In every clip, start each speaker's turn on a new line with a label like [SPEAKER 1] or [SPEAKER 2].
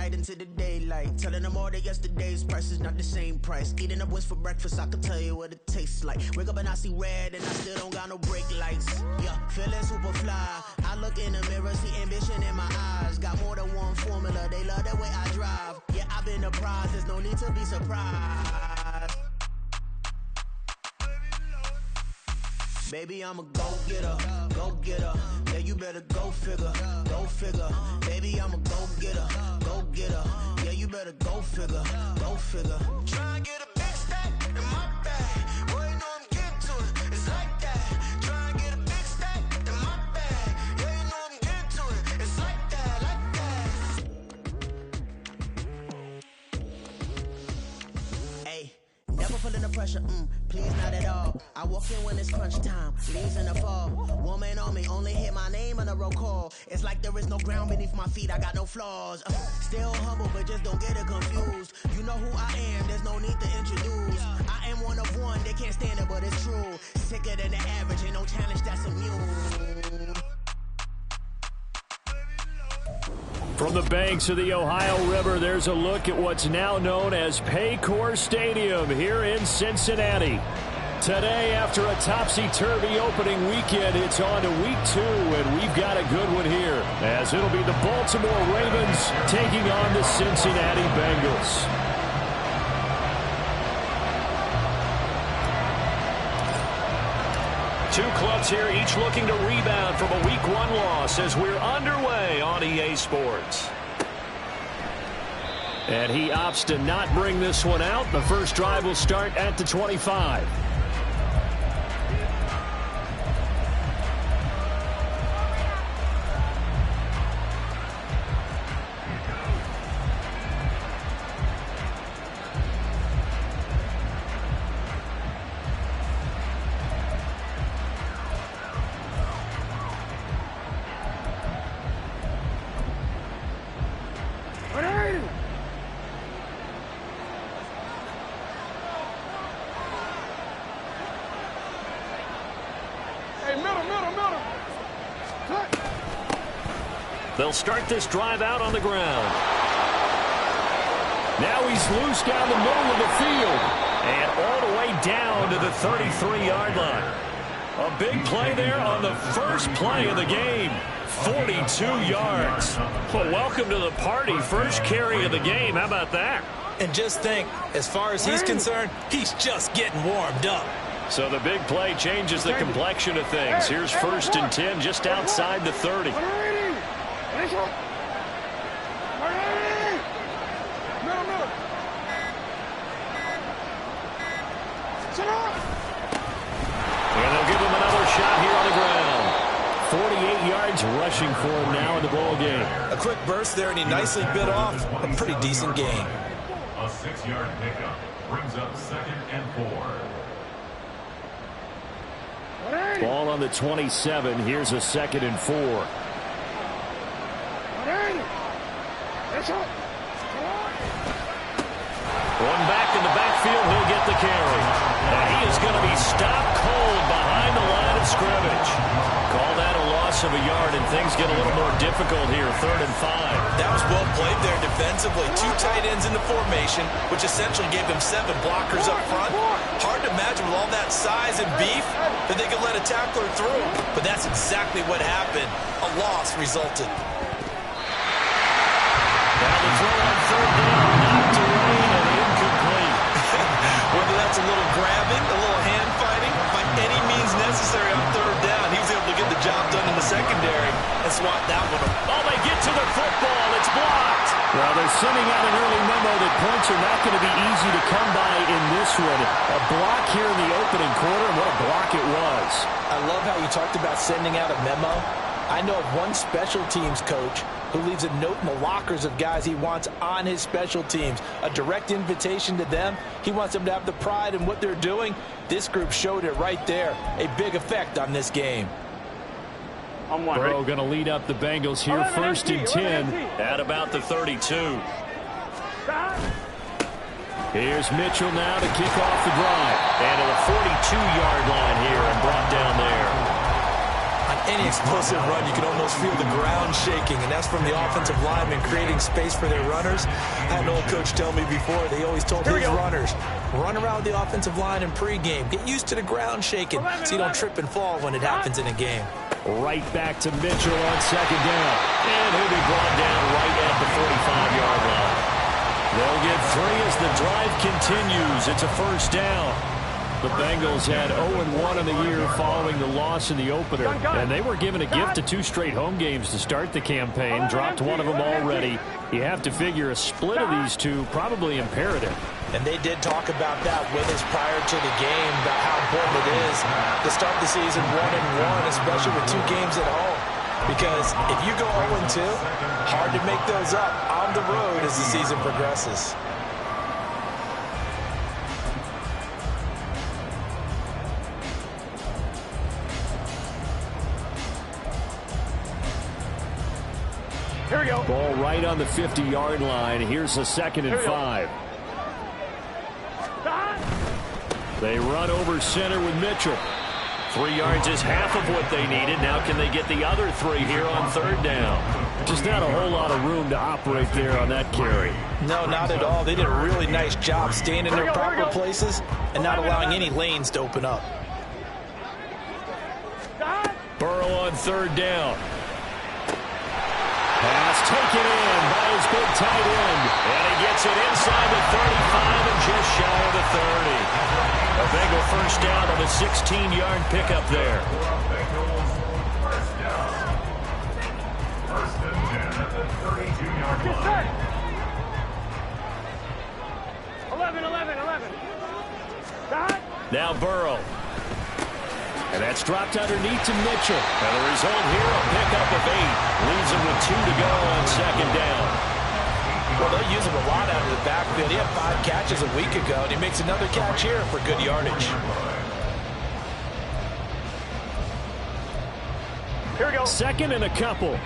[SPEAKER 1] night into the daylight. Telling them all that yesterday's price is not the same price. Eating up wings for breakfast, I can tell you what it tastes like. Wake up and I see red and I still don't got no brake lights. Yeah, feeling super fly. I look in the mirror, see ambition in my eyes. Got more than one formula, they love the way I drive. Yeah, I've been the prize, there's no need to be surprised. Baby, I'm a go-getter, go-getter. Yeah, you better go figure, go figure. Baby, I'm a go-getter, go-getter. Yeah, you better go figure, go figure. Try and get a big stack in my bag. Boy, you know I'm getting to it, it's like that. Try and get a big stack in my bag. Yeah, you know I'm getting to it, it's like that, Hey, never feeling the pressure, please not at all. I walk in when it's crunch time, leaves in the fall. Woman on me, only hit my name on a roll call. It's like there is no ground beneath my feet, I got no flaws. Still humble, but just don't get it confused. You know who I am, there's no need to introduce. I am one of one, they can't stand it, but it's true. Sicker than the average, ain't no challenge that's immune.
[SPEAKER 2] From the banks of the Ohio River, there's a look at what's now known as Paycor Stadium here in Cincinnati. Today, after a topsy-turvy opening weekend, it's on to week 2, and we've got a good one here, as it'll be the Baltimore Ravens taking on the Cincinnati Bengals. Two clubs here, each looking to rebound from a Week 1 loss as we're underway on EA Sports. And he opts to not bring this one out. The first drive will start at the 25. They'll start this drive out on the ground. Now he's loose down the middle of the field and all the way down to the 33-yard line. A big play there on the first play of the game. 42 yards. Well, welcome to the party. First carry of the game. How about that?
[SPEAKER 3] And just think, as far as he's concerned, he's just getting warmed up.
[SPEAKER 2] So the big play changes the complexion of things. Here's 1st and 10 just outside the 30.
[SPEAKER 4] And
[SPEAKER 2] they'll give him another shot here on the ground. 48 yards rushing for him now in the ball game.
[SPEAKER 3] A quick burst there, and he nicely bit off a pretty decent gain.
[SPEAKER 5] A 6-yard pickup brings up 2nd and 4.
[SPEAKER 2] Ball on the 27. Here's a 2nd and 4. One back in the backfield, he'll get the carry. And he is going to be stopped cold behind the line of scrimmage. Call that a loss of a yard, and things get a little more difficult here, 3rd and 5.
[SPEAKER 3] That was well played there defensively. 2 tight ends in the formation, which essentially gave him 7 blockers up front. Hard to imagine with all that size and beef that they could let a tackler through. But that's exactly what happened. A loss resulted.
[SPEAKER 2] Now the throw on 3rd down, knocked away and incomplete.
[SPEAKER 3] Whether that's a little grabbing, a little hand fighting, by any means necessary on 3rd down, he was able to get the job done in the secondary and swat that one.
[SPEAKER 2] Oh, they get to the football. It's blocked. Well, they're sending out an early memo that points are not going to be easy to come by in this one. A block here in the opening quarter, and what a block it was.
[SPEAKER 3] I love how you talked about sending out a memo. I know of one special teams coach who leaves a note in the lockers of guys he wants on his special teams. A direct invitation to them. He wants them to have the pride in what they're doing. This group showed it right there. A big effect on this game.
[SPEAKER 2] Burrow going to lead up the Bengals here, 1st and 10 at about the 32. Here's Mitchell now to kick off the drive. And to the 42-yard line here and brought down there.
[SPEAKER 3] On any explosive run, you can almost feel the ground shaking, and that's from the offensive linemen creating space for their runners. I had an old coach tell me before, they always told his runners, run around the offensive line in pregame. Get used to the ground shaking so you don't trip and fall when it happens in a game.
[SPEAKER 2] Right back to Mitchell on second down. And he'll be brought down right at the 45-yard line. They'll get 3 as the drive continues. It's a first down. The Bengals had 0-1 in the year following the loss in the opener. And they were given a gift of 2 straight home games to start the campaign. Dropped one of them already. You have to figure a split of these two probably imperative.
[SPEAKER 3] And they did talk about that with us prior to the game, about how important it is to start the season 1-1, especially with 2 games at home. Because if you go 0-2, hard to make those up on the road as the season progresses.
[SPEAKER 2] Here we go. Ball right on the 50-yard line. Here's a 2nd and 5. They run over center with Mitchell. 3 yards is half of what they needed. Now can they get the other 3 here on 3rd down? Just not a whole lot of room to operate there on that carry.
[SPEAKER 3] No, not at all. They did a really nice job staying in their proper places and not allowing any lanes to open up.
[SPEAKER 2] Burrow on 3rd down. Pass taken in by his big tight end. And he gets it inside the 35 and just shy of the 30. A Bengal first down on a 16-yard pickup there.
[SPEAKER 5] First down. First and 10 at the 32-yard line.
[SPEAKER 4] 11.
[SPEAKER 2] Now Burrow. And that's dropped underneath to Mitchell. And the result here, a pickup of 8. Leaves him with 2 to go on 2nd down.
[SPEAKER 3] Well, they'll use him a lot out of the backfield. He had 5 catches a week ago, and he makes another catch here for good yardage.
[SPEAKER 4] Here we go.
[SPEAKER 2] 2nd and a couple.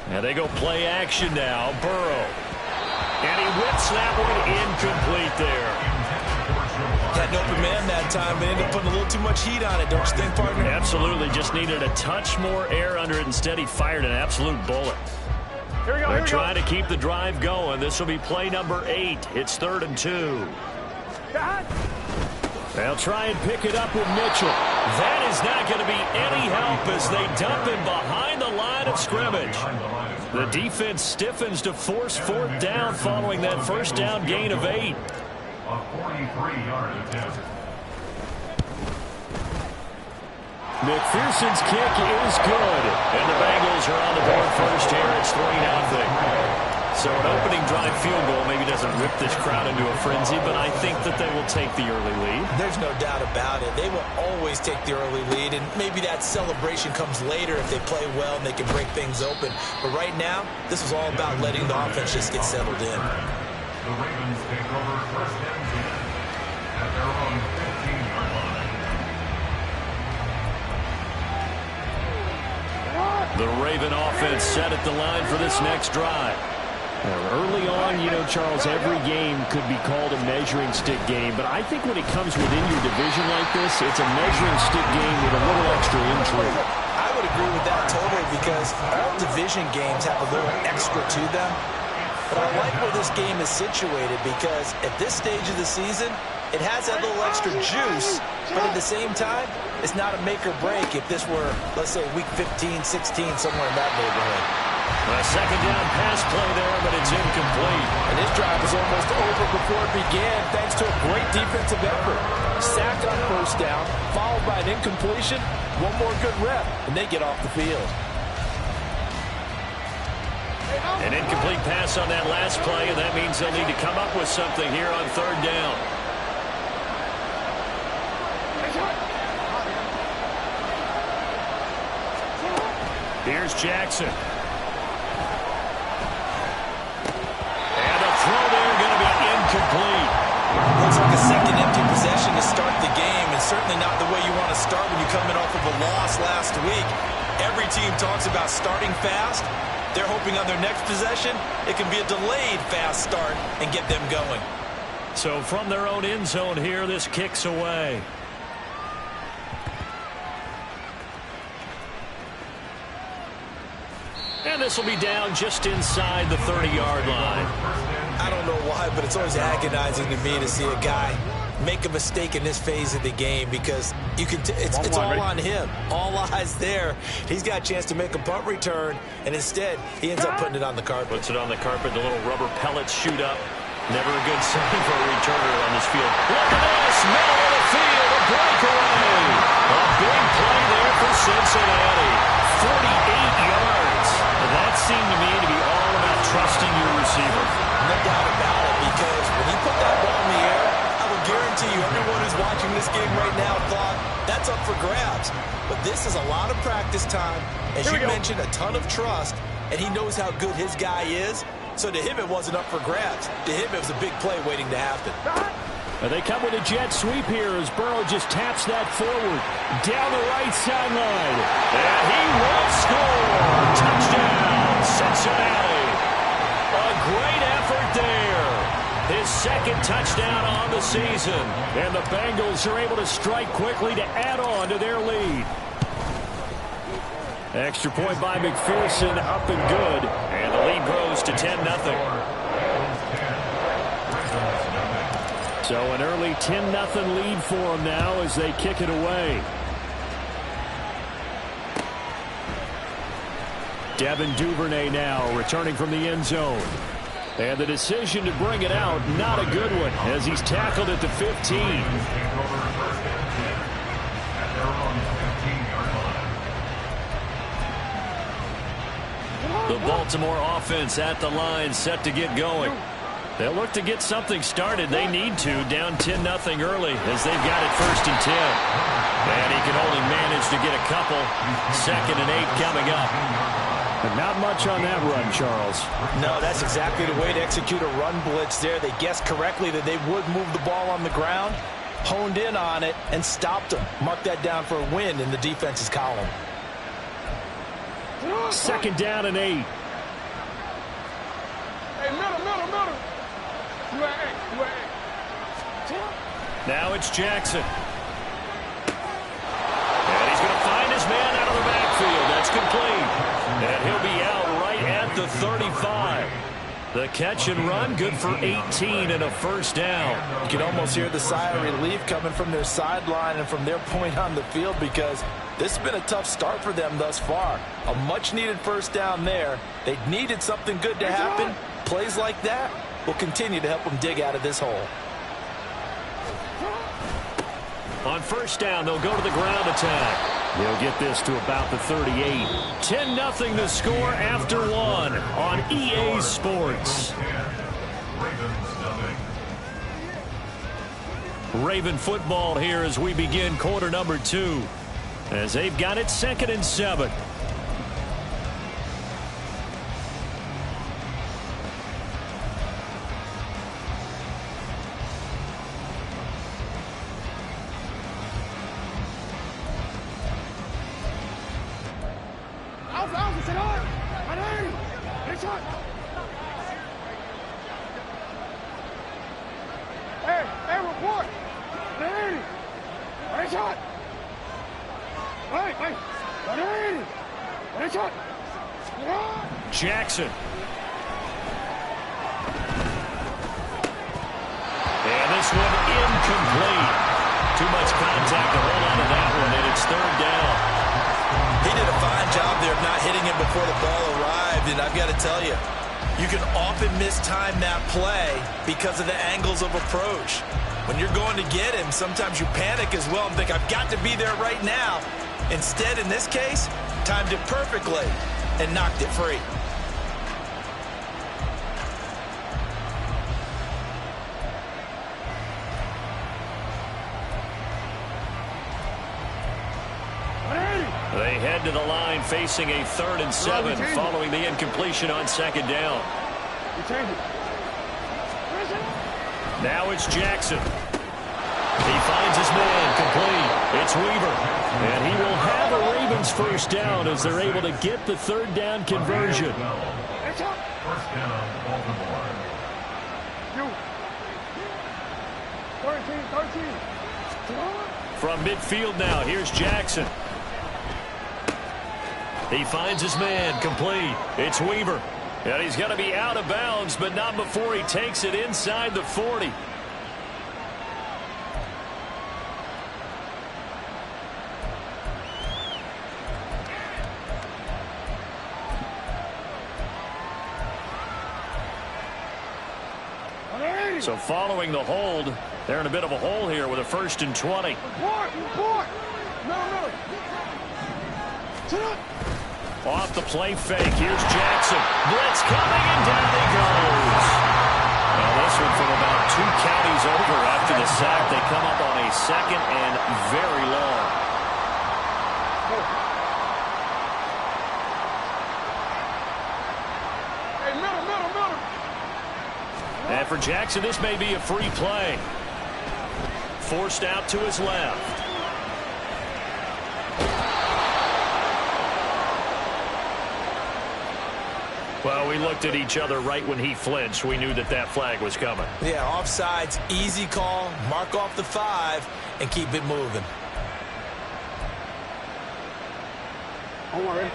[SPEAKER 2] And they go play action now. Burrow. And he whips that one incomplete there.
[SPEAKER 3] Had an open man that time, but ended up putting a little too much heat on it, don't you think, partner?
[SPEAKER 2] Absolutely. Just needed a touch more air under it. Instead, he fired an absolute bullet.
[SPEAKER 4] Here we go.
[SPEAKER 2] They're trying to keep the drive going. This will be play number 8. It's 3rd and 2. They'll try and pick it up with Mitchell. That is not going to be any help as they dump him behind the line of scrimmage. The defense stiffens to force 4th down following that first down gain of 8.
[SPEAKER 5] A 43-yard attempt.
[SPEAKER 2] McPherson's kick is good. And the Bengals are on the board first here. It's 3-0. So an opening drive field goal maybe doesn't rip this crowd into a frenzy, but I think that they will take the early lead.
[SPEAKER 3] There's no doubt about it. They will always take the early lead, and maybe that celebration comes later if they play well and they can break things open. But right now, this is all about letting the offense just get settled in.
[SPEAKER 5] The Ravens take over first and 10 at their own 15-yard line.
[SPEAKER 2] The Raven offense set at the line for this next drive. Early on, you know, Charles, every game could be called a measuring stick game, but I think when it comes within your division like this, it's a measuring stick game with a little extra intrigue.
[SPEAKER 3] I would agree with that totally because all division games have a little extra to them. But I like where this game is situated because at this stage of the season, it has that little extra juice, but at the same time, it's not a make or break if this were, let's say, week 15, 16, somewhere in that neighborhood.
[SPEAKER 2] A second down pass play there, but it's incomplete.
[SPEAKER 3] And this drive was almost over before it began thanks to a great defensive effort. Sack on first down, followed by an incompletion, one more good rep, and they get off the field.
[SPEAKER 2] An incomplete pass on that last play, and that means they'll need to come up with something here on 3rd down. Here's Jackson. And the throw there going to be incomplete.
[SPEAKER 3] Looks like a second empty possession to start the game, and certainly not the way you want to start when you're coming off of a loss last week. Every team talks about starting fast. They're hoping on their next possession, it can be a delayed fast start and get them going.
[SPEAKER 2] So from their own end zone here, this kicks away. And this will be down just inside the 30-yard line.
[SPEAKER 3] I don't know why, but it's always agonizing to me to see a guy make a mistake in this phase of the game, because you can it's all on him. All eyes there. He's got a chance to make a punt return, and instead he ends up putting it on the carpet.
[SPEAKER 2] Puts it on the carpet. The little rubber pellets shoot up. Never a good sign for a returner on this field. Look at this. Middle of the field. A breakaway. A big play there for Cincinnati. 48 yards. That seemed to me to be all about trusting your receiver.
[SPEAKER 3] No doubt about it, because when he put that ball in the air, I will guarantee you everyone who's watching this game right now thought that's up for grabs. But this is a lot of practice time. As you mentioned, a ton of trust, and he knows how good his guy is. So to him, it wasn't up for grabs. To him, it was a big play waiting to happen.
[SPEAKER 2] They come with a jet sweep here as Burrow just taps that forward down the right sideline. And he will score. Touchdown, Cincinnati. A great effort there. His second touchdown on the season. And the Bengals are able to strike quickly to add on to their lead. Extra point by McPherson, up and good. And the lead grows to 10-0. So an early 10-0 lead for them now as they kick it away. Devin Duvernay now returning from the end zone. And the decision to bring it out, not a good one, as he's tackled at the 15. The Baltimore offense at the line, set to get going. They'll look to get something started. They need to, down 10-0 early as they've got it 1st and 10. And he can only manage to get a couple. 2nd and 8 coming up. But not much on that run, Charles.
[SPEAKER 3] No, that's exactly the way to execute a run blitz there. They guessed correctly that they would move the ball on the ground, honed in on it, and stopped them. Mark that down for a win in the defense's column.
[SPEAKER 2] 2nd down and 8.
[SPEAKER 4] Hey, middle.
[SPEAKER 2] Now it's Jackson. And he's going to find his man out of the backfield. That's complete. And he'll be out right at the 35. The catch and run, good for 18 and a 1st down.
[SPEAKER 3] You can almost hear the sigh of relief coming from their sideline and from their point on the field, because this has been a tough start for them thus far. A much-needed 1st down there. They needed something good to happen. Plays like that will continue to help them dig out of this hole.
[SPEAKER 2] On 1st down, they'll go to the ground attack. They'll get this to about the 38. 10-0 the score after 1 on EA Sports. Raven football here as we begin quarter number 2. As they've got it 2nd and 7. Jackson. And this one incomplete. Too much contact to hold on to that one, and it's 3rd down.
[SPEAKER 3] He did a fine job there of not hitting him before the ball arrived, and I've got to tell you, you can often mistime that play because of the angles of approach. When you're going to get him, sometimes you panic as well and think, I've got to be there right now. Instead, in this case, timed it perfectly and knocked it free.
[SPEAKER 2] They head to the line facing a 3rd and 7 following the incompletion on 2nd down. Now it's Jackson. He finds his man complete. It's Weaver. And he will have a Ravens 1st down as they're able to get the 3rd down conversion.
[SPEAKER 5] 1st down, Baltimore.
[SPEAKER 2] From midfield now, here's Jackson. He finds his man, complete. It's Weaver. And he's going to be out of bounds, but not before he takes it inside the 40. So following the hold, they're in a bit of a hole here with a 1st and 20. Off the play fake. Here's Jackson. Blitz coming, and down he goes. Now this one from about 2 counties over after the sack. They come up on a 2nd and very long. And for Jackson, this may be a free play. Forced out to his left. Well, we looked at each other right when he flinched. We knew that that flag was coming.
[SPEAKER 3] Yeah, offsides, easy call. Mark off the 5 and keep it moving.
[SPEAKER 4] Don't worry.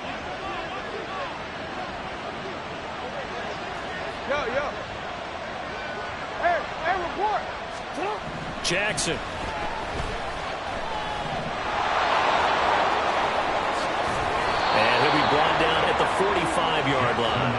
[SPEAKER 4] Yo. Hey, report.
[SPEAKER 2] Jackson. And he'll be brought down at the 45-yard line.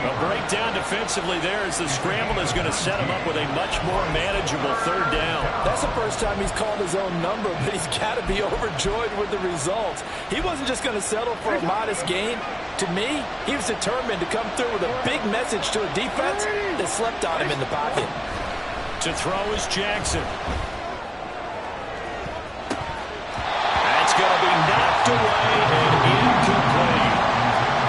[SPEAKER 2] A breakdown defensively there as the scramble is going to set him up with a much more manageable 3rd down.
[SPEAKER 3] That's the first time he's called his own number, but he's got to be overjoyed with the results. He wasn't just going to settle for a modest gain. To me, he was determined to come through with a big message to a defense that slept on him in the pocket.
[SPEAKER 2] To throw is Jackson. That's going to be knocked away and incomplete.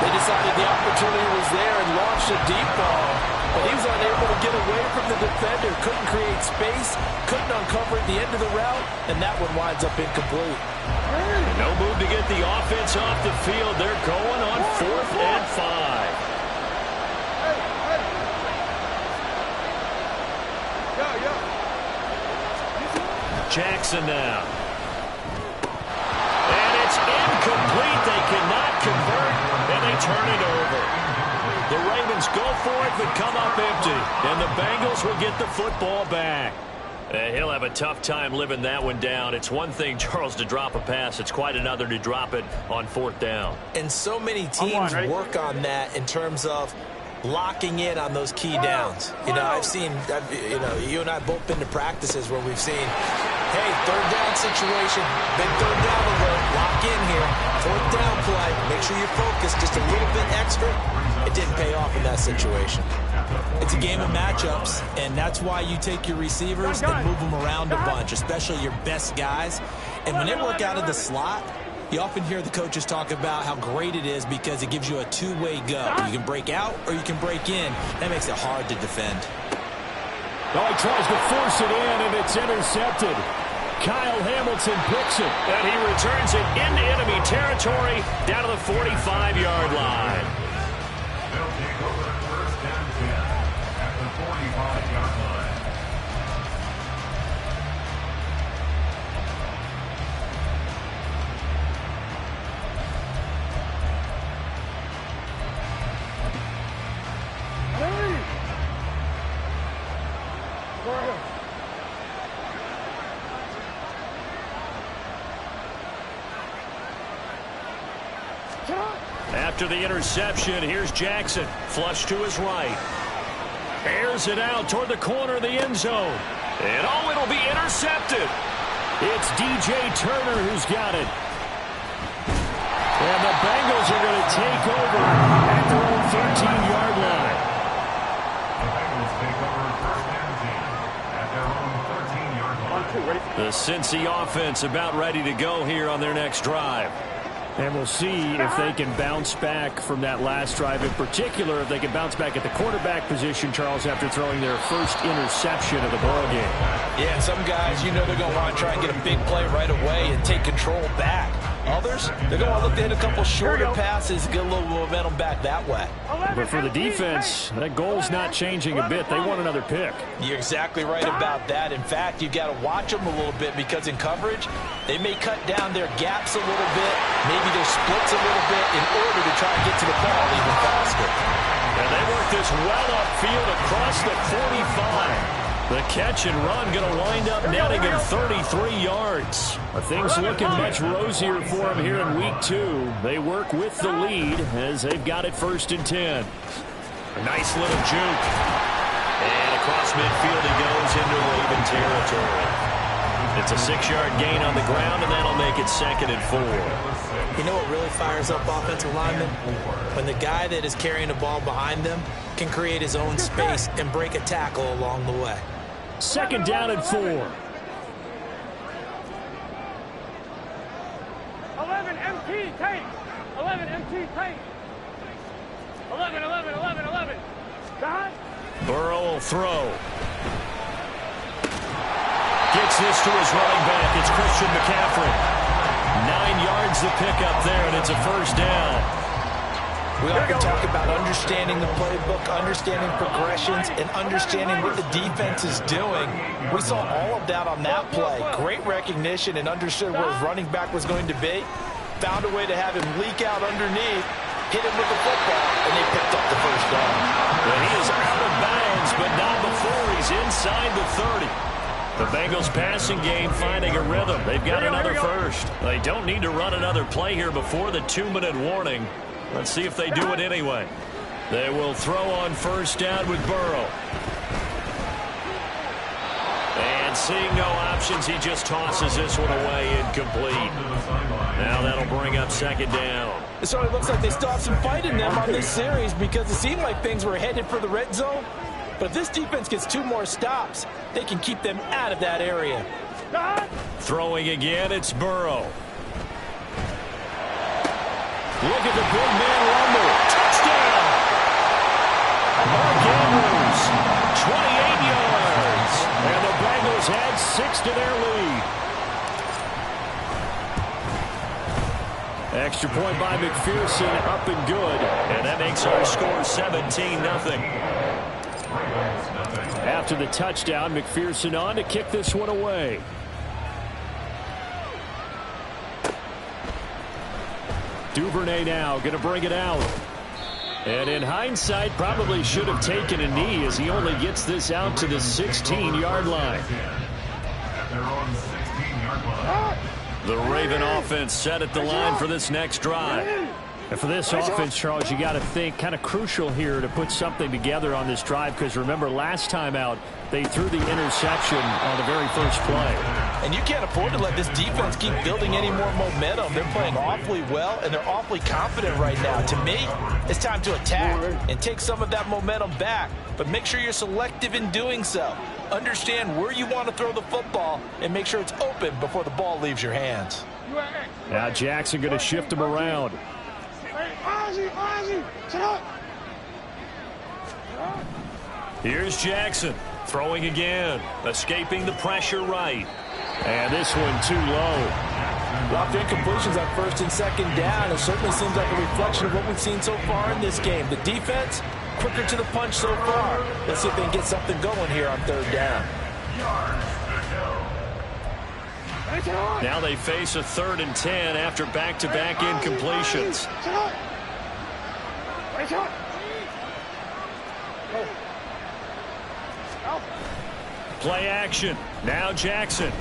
[SPEAKER 3] They decided the opportunity was there and launched a deep ball, but he was unable to get away from the defender, couldn't create space, couldn't uncover at the end of the route, and that one winds up incomplete.
[SPEAKER 2] No move to get the offense off the field. They're going on 4th and 5. Jackson now. And it's incomplete. They cannot convert, and they turn it over. The Ravens go for it, but come up empty. And the Bengals will get the football back. He'll have a tough time living that one down. It's one thing, Charles, to drop a pass. It's quite another to drop it on 4th down.
[SPEAKER 3] And so many teams work on that in terms of locking in on those key downs. You know, you and I both been to practices where we've seen, hey, 3rd down situation, big 3rd down alert, lock in here, 4th down play, make sure you're focused just a little bit extra. It didn't pay off in that situation. It's a game of matchups, and that's why you take your receivers and move them around a bunch, especially your best guys. And when they work out of the slot, you often hear the coaches talk about how great it is because it gives you a 2-way go. You can break out or you can break in. That makes it hard to defend.
[SPEAKER 2] Oh, he tries to force it in, and it's intercepted. Kyle Hamilton picks it, and he returns it into enemy territory down to the 45-yard line.
[SPEAKER 5] They'll take over 1st and 10 at the 45-yard line.
[SPEAKER 2] After the interception, here's Jackson. Flush to his right. Airs it out toward the corner of the end zone. And oh, it'll be intercepted. It's DJ Turner who's got it. And the Bengals are going to take over at their own 13-yard line.
[SPEAKER 5] The Bengals take over 1st and 10 at their own 13-yard line.
[SPEAKER 2] The Cincy offense about ready to go here on their next drive. And we'll see if they can bounce back from that last drive. In particular, if they can bounce back at the quarterback position, Charles, after throwing their first interception of the ballgame.
[SPEAKER 3] Yeah, some guys, you know they're going to want to try and get a big play right away and take control back. Others, they're going to look to hit a couple shorter passes, get a little momentum back that way.
[SPEAKER 2] But for the defense, that goal's not changing a bit. They want another pick.
[SPEAKER 3] You're exactly right about that. In fact, you've got to watch them a little bit because in coverage, they may cut down their gaps a little bit, maybe their splits a little bit in order to try and get to the ball even faster.
[SPEAKER 2] And they work this well upfield across the 45. The catch and run going to wind up netting him 33 yards. Things looking much rosier for him here in week 2. They work with the lead as they've got it 1st and 10. A nice little juke. And across midfield he goes into Raven territory. It's a 6-yard gain on the ground, and that'll make it 2nd and 4.
[SPEAKER 3] You know what really fires up offensive linemen? When the guy that is carrying the ball behind them can create his own space and break a tackle along the way.
[SPEAKER 2] 2nd down and 4.
[SPEAKER 4] 11 MT tight. 11 MT tight. 11. God.
[SPEAKER 2] Burrow will throw. Gets this to his running back. It's Christian McCaffrey. 9 yards the pickup there, and it's a 1st down.
[SPEAKER 3] We often talk about understanding the playbook, understanding progressions, and understanding what the defense is doing. We saw all of that on that play. Great recognition and understood where his running back was going to be. Found a way to have him leak out underneath, hit him with the football, and they picked up the 1st down.
[SPEAKER 2] Well, he is out of bounds, but not before he's inside the 30. The Bengals passing game finding a rhythm. They've got another 1st. They don't need to run another play here before the 2-minute warning. Let's see if they do it anyway. They will throw on 1st down with Burrow. And seeing no options, he just tosses this one away incomplete. Now that'll bring up 2nd down.
[SPEAKER 3] It certainly looks like they still have some fight in them on this series because it seemed like things were headed for the red zone. But if this defense gets 2 more stops, they can keep them out of that area.
[SPEAKER 2] Throwing again, it's Burrow. Look at the big man rumble. Touchdown! Mark Andrews, 28 yards. And the Bengals add 6 to their lead. Extra point by McPherson, up and good. And that makes our score 17-0. After the touchdown, McPherson on to kick this one away. Duvernay now going to bring it out. And in hindsight, probably should have taken a knee as he only gets this out to the 16-yard line. The Raven offense set at the line for this next drive. And for this offense, Charles, you got to think kind of crucial here to put something together on this drive because remember last time out they threw the interception on the very first play.
[SPEAKER 3] And you can't afford to let this defense keep building any more momentum. They're playing awfully well, and they're awfully confident right now. To me, it's time to attack and take some of that momentum back. But make sure you're selective in doing so. Understand where you want to throw the football and make sure it's open before the ball leaves your hands.
[SPEAKER 2] Now Jackson going to shift him around. Here's Jackson. Throwing again. Escaping the pressure right. And this one too low.
[SPEAKER 3] Locked incompletions on 1st and 2nd down. It certainly seems like a reflection of what we've seen so far in this game. The defense, quicker to the punch so far. Let's see if they can get something going here on 3rd down.
[SPEAKER 2] Now they face a 3rd and 10 after back-to-back incompletions. Play action. Now Jackson.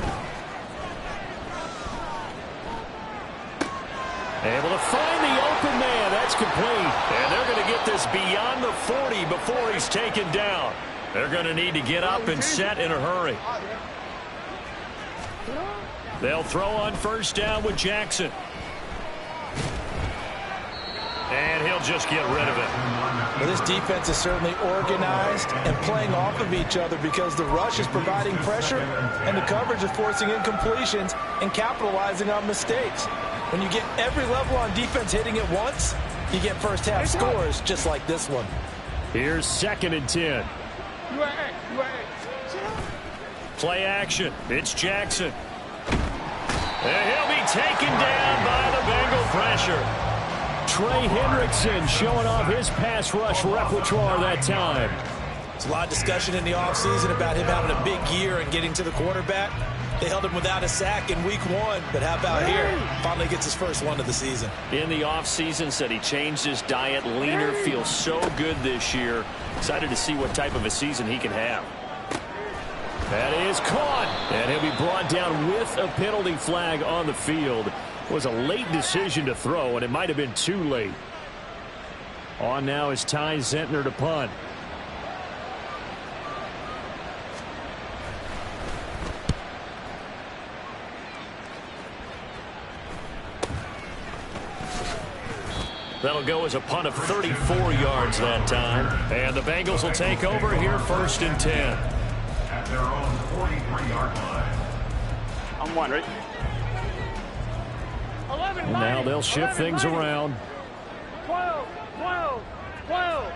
[SPEAKER 2] Able to find the open man. That's complete. And they're going to get this beyond the 40 before he's taken down. They're going to need to get up and set in a hurry. They'll throw on 1st down with Jackson. And he'll just get rid of it.
[SPEAKER 3] Well, this defense is certainly organized and playing off of each other because the rush is providing pressure and the coverage is forcing incompletions and capitalizing on mistakes. When you get every level on defense hitting it once, you get first half scores just like this one.
[SPEAKER 2] Here's 2nd and 10. Play action. It's Jackson. And he'll be taken down by the Bengal pressure. Trey Hendrickson showing off his pass rush repertoire that time.
[SPEAKER 3] There's a lot of discussion in the offseason about him having a big year and getting to the quarterback. They held him without a sack in week 1, but how about here? Finally gets his first one of the season.
[SPEAKER 2] In the offseason, said he changed his diet, leaner, feels so good this year. Excited to see what type of a season he can have. That is caught, and he'll be brought down with a penalty flag on the field. It was a late decision to throw, and it might have been too late. On now is Ty Zentner to punt. That'll go as a punt of 34 yards that time. And the Bengals will take over here 1st and 10.
[SPEAKER 5] At their own 43-yard line.
[SPEAKER 4] I'm one, right? 11,
[SPEAKER 2] And now they'll shift things around.
[SPEAKER 4] 12, 12, 12.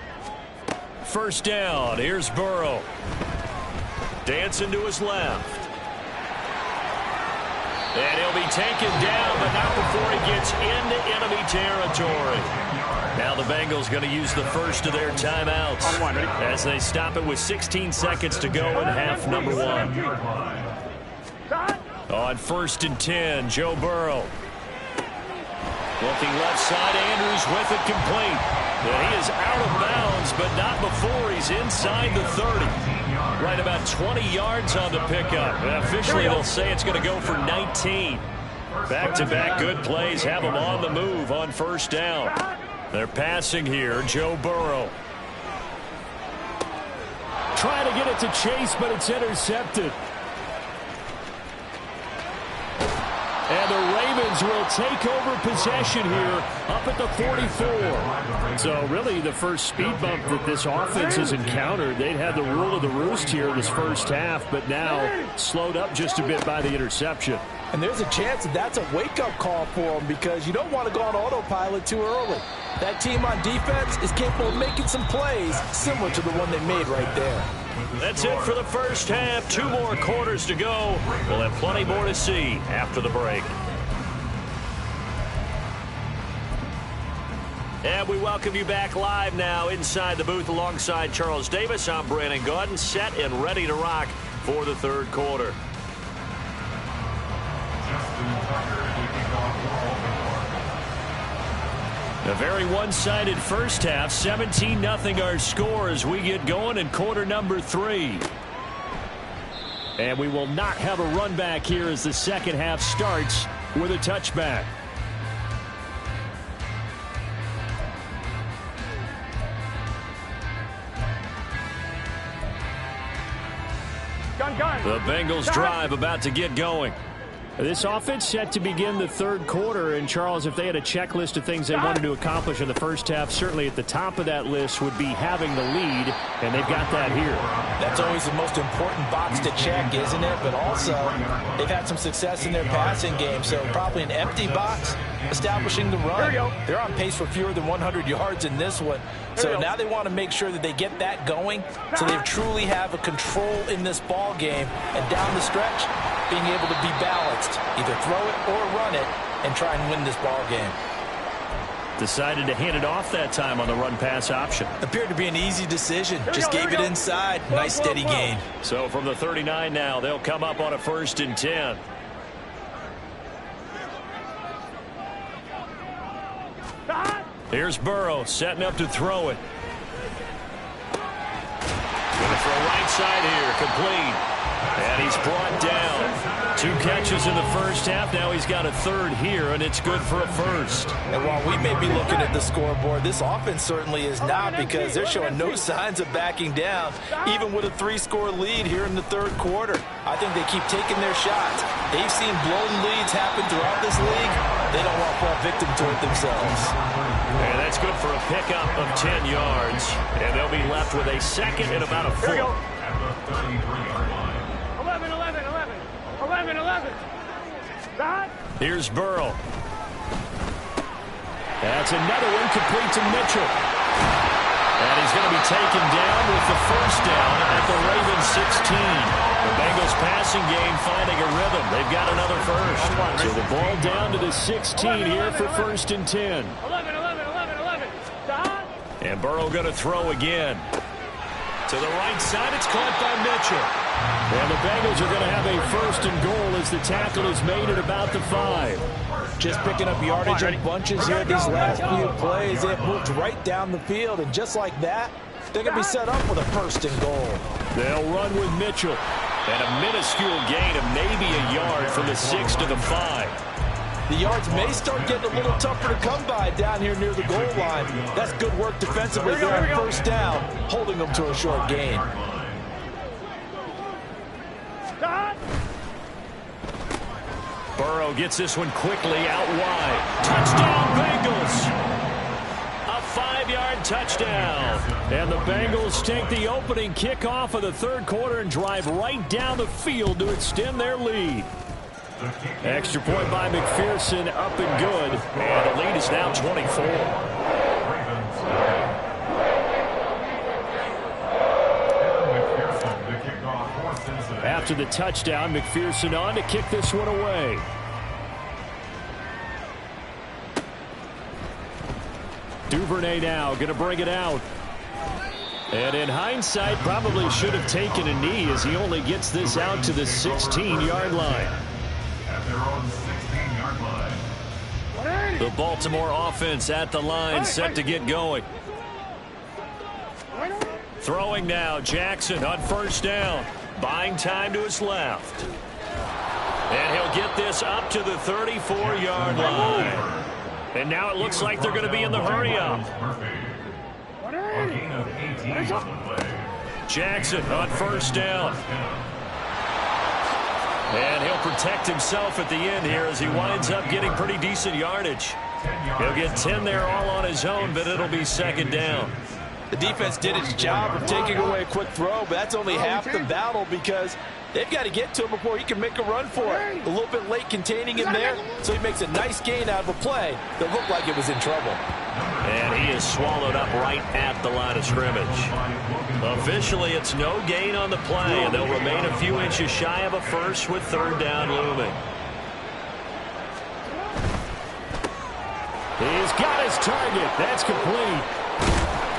[SPEAKER 2] First down. Here's Burrow. Dancing to his left. And he'll be taken down, but not before he gets into enemy territory. Now the Bengals going to use the first of their timeouts as they stop it with 16 seconds to go in half number 1. On 1st and 10, Joe Burrow. Looking left side, Andrews with it complete. He is out of bounds, but not before he's inside the 30. Right about 20 yards on the pickup. Officially, they'll say it's going to go for 19. Back-to-back good plays have them on the move on 1st down. They're passing here, Joe Burrow. Trying to get it to Chase, but it's intercepted. And the Ravens will take over possession here up at the 44. So really the first speed bump that this offense has encountered. They'd had the rule of the roost here in this first half, but now slowed up just a bit by the interception.
[SPEAKER 3] And there's a chance that that's a wake-up call for them because you don't want to go on autopilot too early. That team on defense is capable of making some plays similar to the one they made right there.
[SPEAKER 2] That's it for the first half. 2 more quarters to go. We'll have plenty more to see after the break. And we welcome you back live now inside the booth alongside Charles Davis. I'm Brandon Gaudin, set and ready to rock for the 3rd quarter. A very one-sided first half. 17-0 our score as we get going in quarter number 3. And we will not have a run back here as the second half starts with a touchback. The Bengals drive about to get going. This offense set to begin the 3rd quarter, and Charles, if they had a checklist of things they wanted to accomplish in the first half, certainly at the top of that list would be having the lead, and they've got that here. That's always the most important box to check, isn't it? But also, they've had some success in their passing game, so probably an empty box establishing the run. They're on pace for fewer than 100 yards in this one, so now they want to make sure that they get that going so they truly have a control in this ball game, and down the stretch, being able to be balanced, either throw it or run it, and try and win this ball game. Decided to hand it off that time on the run-pass option. Appeared to be an easy decision. Just gave it inside. Nice steady gain. So from the 39 now, they'll come up on a 1st and 10. Here's Burrow setting up to throw it. Going to throw right side here, complete. And he's brought down. 2 catches in the first half. Now he's got a 3rd here, and it's good for a 1st. And while we may be looking at the scoreboard, this offense certainly is not, because they're showing no signs of backing down, even with a 3-score lead here in the 3rd quarter. I think they keep taking their shots. They've seen blown leads happen throughout this league. They don't want to fall victim to it themselves. And that's good for a pickup of 10 yards. And they'll be left with a 2nd and about a 4.
[SPEAKER 4] 11.
[SPEAKER 2] Here's Burrow. That's another one complete to Mitchell. And he's going to be taken down with the first down at the Ravens 16. The Bengals passing game finding a rhythm. They've got another first. So the ball down to the 16 here for 1st and 10.
[SPEAKER 4] 11.
[SPEAKER 2] And Burrow going to throw again. To the right side, it's caught by Mitchell. And the Bengals are going to have a 1st and goal as the tackle is made at about the 5.
[SPEAKER 3] Just picking up yardage in bunches here these last few plays. They've moved right down the field, and just like that, they're going to be set up with a 1st and goal.
[SPEAKER 2] They'll run with Mitchell. And a minuscule gain of maybe a yard from the 6 to the 5.
[SPEAKER 3] The yards may start getting a little tougher to come by down here near the goal line. That's good work defensively there on 1st down, holding them to a short gain.
[SPEAKER 2] Burrow gets this one quickly out wide. Touchdown, Bengals! A 5-yard touchdown. And the Bengals take the opening kickoff of the 3rd quarter and drive right down the field to extend their lead. Extra point by McPherson, up and good. And the lead is now 24. After the touchdown, McPherson on to kick this one away. Duvernay now going to bring it out. And in hindsight, probably should have taken a knee as he only gets this out to the 16-yard line. The Baltimore offense at the line, set to get going. Throwing now, Jackson on 1st down. Buying time to his left. And he'll get this up to the 34-yard line. And now it looks like they're going to be in the hurry-up. Jackson on 1st down. And he'll protect himself at the end here as he winds up getting pretty decent yardage. He'll get 10 there all on his own, but it'll be 2nd down.
[SPEAKER 3] The defense did its job of taking away a quick throw, but that's only half the battle because they've got to get to him before he can make a run for it. A little bit late containing him there, so he makes a nice gain out of a play that looked like it was in trouble.
[SPEAKER 2] And he is swallowed up right at the line of scrimmage. Officially, it's no gain on the play, and they'll remain a few inches shy of a first with 3rd down looming. He's got his target. That's complete.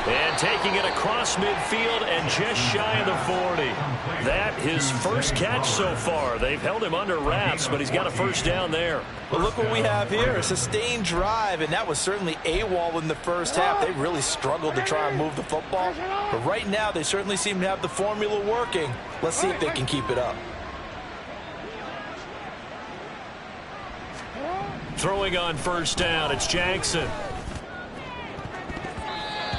[SPEAKER 2] And taking it across midfield and just shy of the 40. That his first catch so far. They've held him under wraps, but he's got a 1st down there.
[SPEAKER 3] But look what we have here, a sustained drive, and that was certainly AWOL in the 1st half. They really struggled to try and move the football. But right now, they certainly seem to have the formula working. Let's see if they can keep it up.
[SPEAKER 2] Throwing on 1st down, it's Jackson.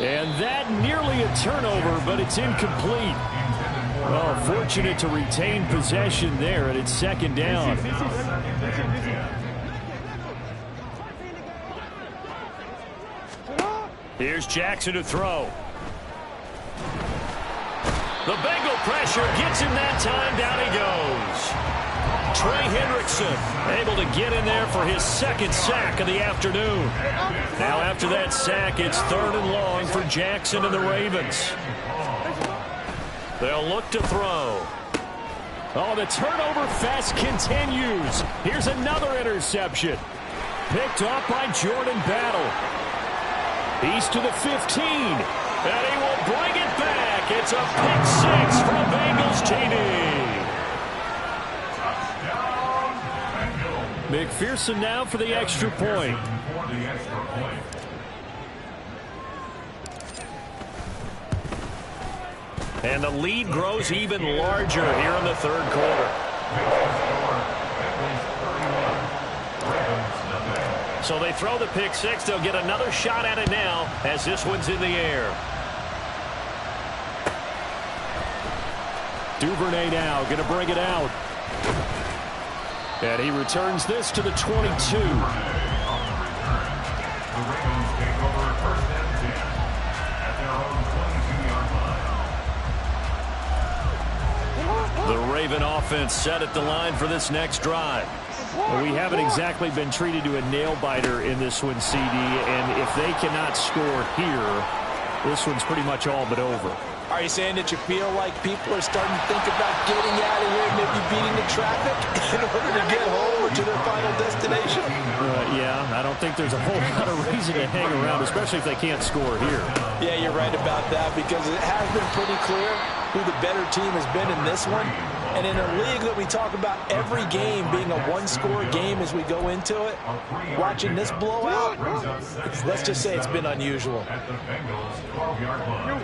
[SPEAKER 2] And that nearly a turnover, but it's incomplete. Well, fortunate to retain possession there, and it's 2nd down. Here's Jackson to throw. The Bengal pressure gets him that time. Down he goes. Trey Hendrickson able to get in there for his 2nd sack of the afternoon. Now after that sack, it's 3rd and long for Jackson and the Ravens. They'll look to throw. Oh, the turnover fest continues. Here's another interception. Picked off by Jordan Battle. He's to the 15. And he will bring it back. It's a pick 6 from Bengals TD. McPherson now for the extra point. And the lead grows even larger here in the 3rd quarter. So they throw the pick 6. They'll get another shot at it now as this one's in the air. Duvernay now going to bring it out. And he returns this to the 22. The Raven offense set at the line for this next drive. Well, we haven't exactly been treated to a nail-biter in this one, CD, and if they cannot score here, this one's pretty much all but over.
[SPEAKER 3] Are you saying that you feel like people are starting to think about getting out of here, maybe beating the traffic in order to get home or to their final destination?
[SPEAKER 2] Yeah, I don't think there's a whole lot of reason to hang around, especially if they can't score here.
[SPEAKER 3] Yeah, you're right about that, because it has been pretty clear who the better team has been in this one. And in a league that we talk about every game being a one-score game as we go into it, watching this blowout, let's just say it's been unusual.
[SPEAKER 5] At the Bengals 12-yard line.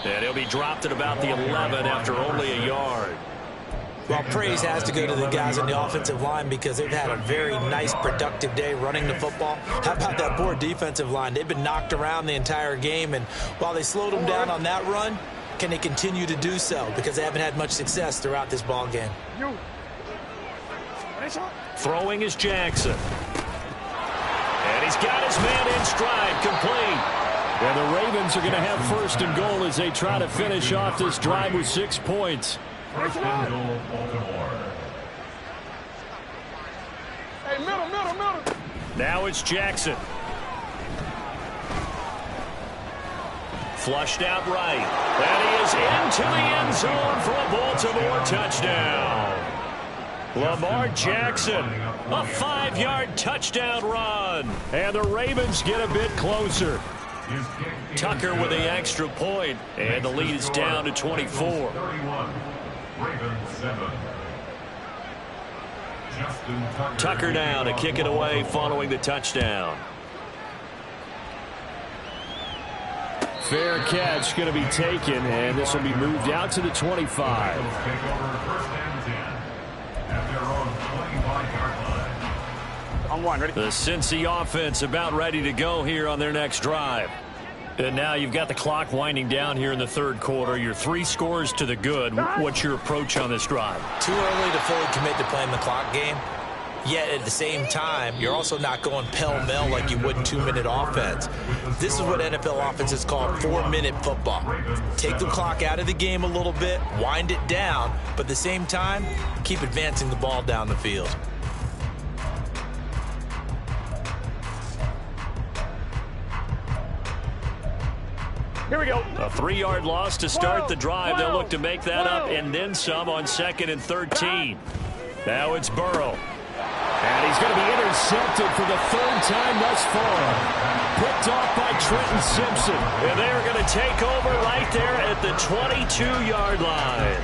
[SPEAKER 2] And he'll be dropped at about the 11 after only a yard.
[SPEAKER 3] Well, praise has to go to the guys on the offensive line because they've had a very nice, productive day running the football. How about that poor defensive line? They've been knocked around the entire game, and while they slowed them down on that run, can they continue to do so? Because they haven't had much success throughout this ball game.
[SPEAKER 2] Throwing is Jackson. And he's got his man in stride, complete. And the Ravens are going to have first and goal as they try to finish off this drive with 6 points.
[SPEAKER 5] First and goal, Baltimore.
[SPEAKER 4] Hey, middle.
[SPEAKER 2] Now it's Jackson. Flushed out right. And he is into the end zone for a Baltimore touchdown. Lamar Jackson, a 5-yard touchdown run. And the Ravens get a bit closer. Tucker with the extra point, and the lead is down to 24.
[SPEAKER 5] 31. Ravens 7.
[SPEAKER 2] Tucker now to kick it away following the touchdown. Fair catch going to be taken, and this will be moved out to the 25.
[SPEAKER 4] On one, ready?
[SPEAKER 2] The Cincy offense about ready to go here on their next drive. And now you've got the clock winding down here in the third quarter. Your 3 scores to the good. What's your approach on this drive?
[SPEAKER 3] Too early to fully commit to playing the clock game. Yet at the same time, you're also not going pell-mell like you would in 2-minute offense. This is what NFL offenses call 4-minute football. Take the clock out of the game a little bit, wind it down, but at the same time, keep advancing the ball down the field.
[SPEAKER 4] Here we go.
[SPEAKER 2] A 3-yard loss to start the drive. They'll look to make that up and then some on 2nd and 13. Now it's Burrow. And he's going to be intercepted for the 3rd time thus far. Picked off by Trenton Simpson. And they are going to take over right there at the 22-yard line.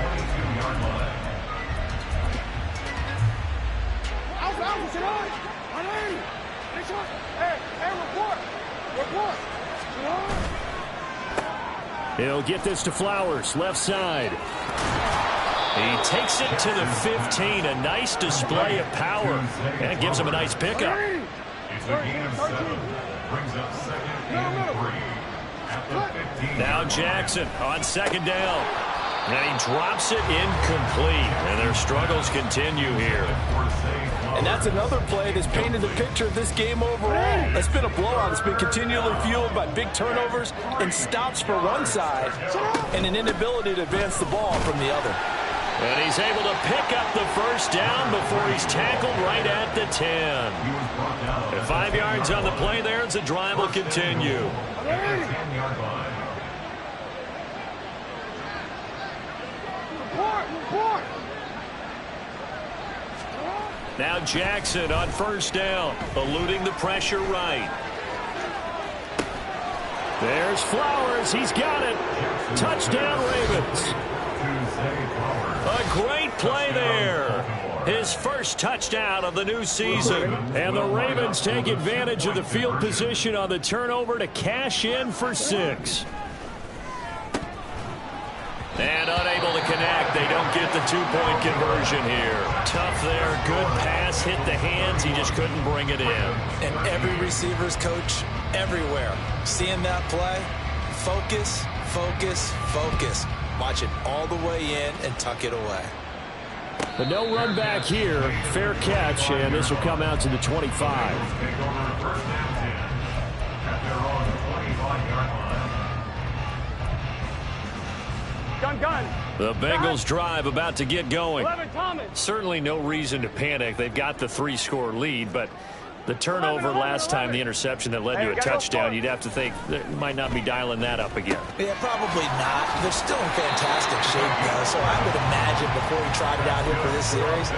[SPEAKER 2] He'll get this to Flowers, left side. He takes it to the 15. A nice display of power. And gives him a nice pickup.
[SPEAKER 5] It's a gain of 7. Brings up 2nd and 3. At the 15.
[SPEAKER 2] Now Jackson on 2nd down. And he drops it incomplete. And their struggles continue here.
[SPEAKER 3] And that's another play that's painted the picture of this game overall. It's been a blowout. It's been continually fueled by big turnovers and stops for one side and an inability to advance the ball from the other.
[SPEAKER 2] And he's able to pick up the first down before he's tackled right at the 10. And 5 yards on the play there as the drive will continue. Now Jackson on 1st down, eluding the pressure right. There's Flowers. He's got it. Touchdown, Ravens. A great play there. His first touchdown of the new season. And the Ravens take advantage of the field position on the turnover to cash in for 6. And unable to connect. They don't get the 2-point conversion here. Tough there. Good pass. Hit the hands. He just couldn't bring it in.
[SPEAKER 3] And every receiver's coach everywhere. Seeing that play, focus, focus, focus. Watch it all the way in and tuck it away.
[SPEAKER 2] But no run back here. Fair catch, and this will come out to the 25.
[SPEAKER 4] Gun.
[SPEAKER 2] The Bengals drive about to get going.
[SPEAKER 4] 11, Thomas.
[SPEAKER 2] Certainly no reason to panic. They've got the 3-score lead, but The turnover last time, the interception that led to a touchdown, you'd have to think they might not be dialing that up again.
[SPEAKER 3] Yeah, probably not. They're still in fantastic shape, though, so I would imagine before he tried it out here for this series,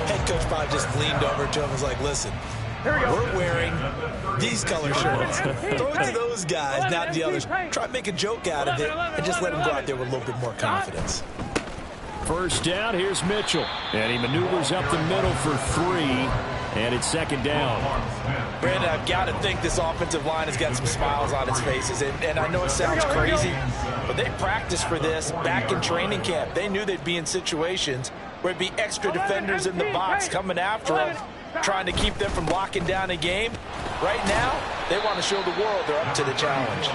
[SPEAKER 3] head coach probably just leaned over to him and was like, listen, we're wearing these color shirts. Throw it to those guys, not the others. Try to make a joke out of it and just let them go out there with a little bit more confidence.
[SPEAKER 2] First down, here's Mitchell. And he maneuvers up the middle for 3. And it's second down.
[SPEAKER 3] Brandon, I've got to think this offensive line has got some smiles on its faces. And I know it sounds crazy, but they practiced for this back in training camp. They knew they'd be in situations where it'd be extra defenders in the box coming after them, trying to keep them from locking down a game. Right now, they want to show the world they're up to the challenge.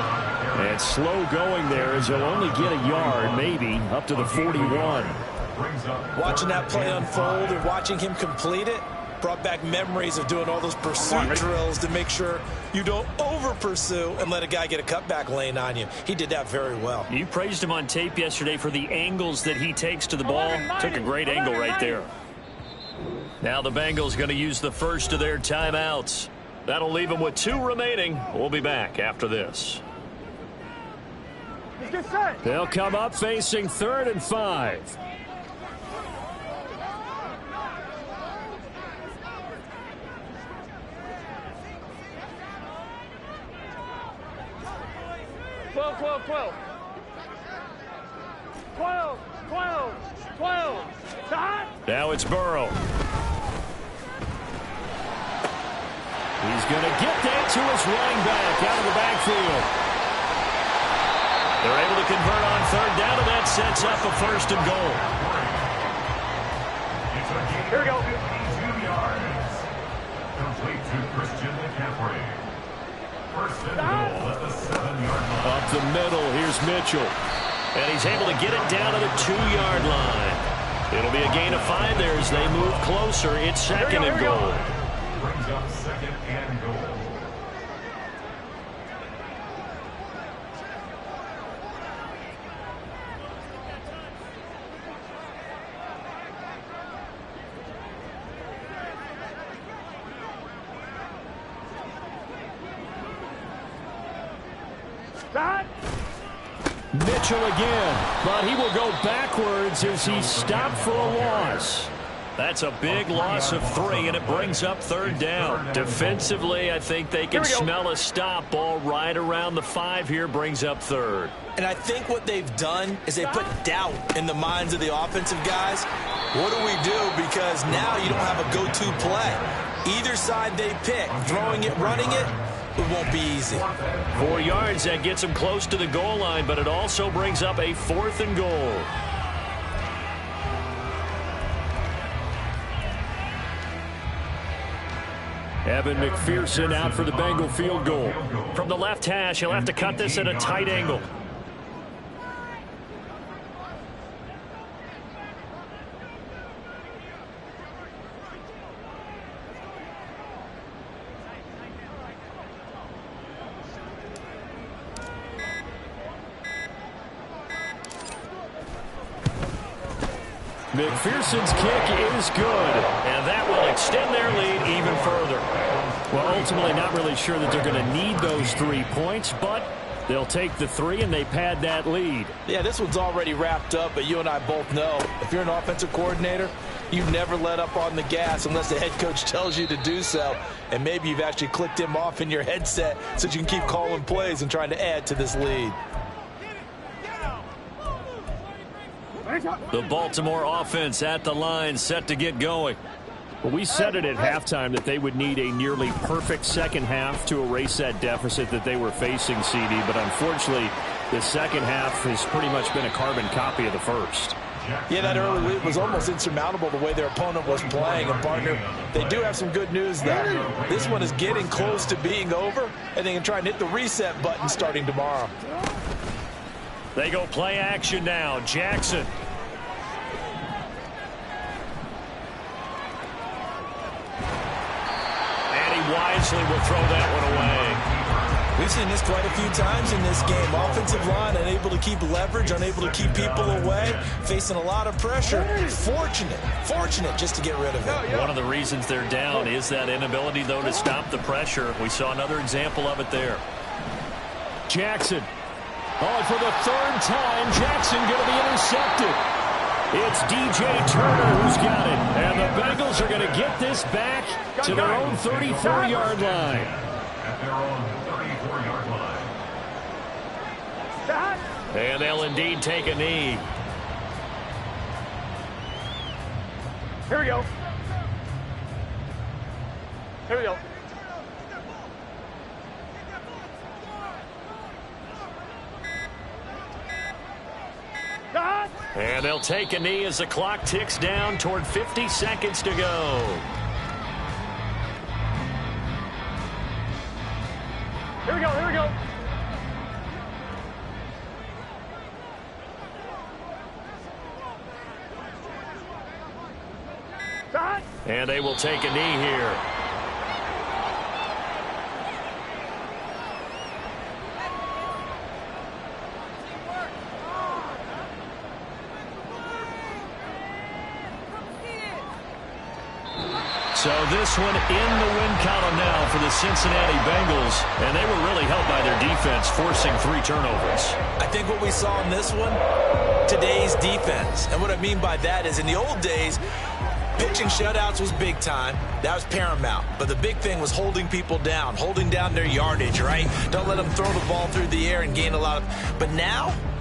[SPEAKER 2] And slow going there as he'll only get a yard, maybe, up to the 41.
[SPEAKER 3] Watching that play unfold and watching him complete it brought back memories of doing all those pursuit drills to make sure you don't over-pursue and let a guy get a cutback lane on you. He did that very well.
[SPEAKER 2] You praised him on tape yesterday for the angles that he takes to the ball. Took a great angle right there. Now the Bengals going to use the first of their timeouts. That'll leave them with 2 remaining. We'll be back after this. They'll come up facing 3rd and 5. Now it's Burrow. He's going to get that to his running back out of the backfield. They're able to convert on 3rd down, and that sets up a 1st and goal.
[SPEAKER 5] Here we go. 52 yards. Complete to Christian McCaffrey. 1st and goal at the 7-yard line.
[SPEAKER 2] Up the middle, here's Mitchell. And he's able to get it down to the 2-yard line. It'll be a gain of 5 there as they move closer. It's 2nd and goal.
[SPEAKER 5] Brings up 2nd and goal.
[SPEAKER 2] Mitchell again, but he will go backwards as he's stopped for a loss. That's a big loss of 3, and it brings up 3rd down. Defensively, I think they can smell a stop. Ball right around the 5 here, brings up 3rd.
[SPEAKER 3] And I think what they've done is they put doubt in the minds of the offensive guys. What do we do? Because now you don't have a go-to play. Either side they pick, throwing it, running it, it won't be easy.
[SPEAKER 2] 4 yards, that gets him close to the goal line, but it also brings up a 4th and goal. Evan McPherson out for the Bengal field goal. From the left hash, he'll have to cut this at a tight angle. McPherson's kick is good, and that will extend their lead even further. Well, ultimately not really sure that they're going to need those 3 points, but they'll take the 3 and they pad that lead.
[SPEAKER 3] Yeah, this one's already wrapped up, but you and I both know if you're an offensive coordinator, you never let up on the gas unless the head coach tells you to do so. And maybe you've actually clicked him off in your headset so that you can keep calling plays and trying to add to this lead.
[SPEAKER 2] The Baltimore offense at the line, set to get going. Well, we said it at halftime that they would need a nearly perfect second half to erase that deficit that they were facing, CD. But unfortunately, the second half has pretty much been a carbon copy of the first.
[SPEAKER 3] Yeah, that early lead was almost insurmountable the way their opponent was playing. And, partner, they do have some good news, though. This one is getting close to being over, and they can try and hit the reset button starting tomorrow.
[SPEAKER 2] They go play action now. Jackson. And he wisely will throw that one away.
[SPEAKER 3] We've seen this quite a few times in this game. Offensive line unable to keep leverage, unable to keep people away, facing a lot of pressure. Fortunate just to get rid of it.
[SPEAKER 2] One of the reasons they're down is that inability, though, to stop the pressure. We saw another example of it there. Jackson. Oh, and for the third time, Jackson going to be intercepted. It's DJ Turner who's got it. And the Bengals are going to get this back to their own 34-yard line.
[SPEAKER 5] At their own 34-yard line.
[SPEAKER 2] And they'll indeed take a knee.
[SPEAKER 4] Here we go. Here we go.
[SPEAKER 2] And they'll take a knee as the clock ticks down toward 50 seconds to go.
[SPEAKER 4] Here we go, here we go.
[SPEAKER 2] And they will take a knee here. So this one in the win column now for the Cincinnati Bengals. And they were really helped by their defense, forcing 3 turnovers.
[SPEAKER 3] I think what we saw in this one, today's defense. And what I mean by that is in the old days, pitching shutouts was big time. That was paramount. But the big thing was holding people down, holding down their yardage, right? Don't let them throw the ball through the air and gain a lot of... But now...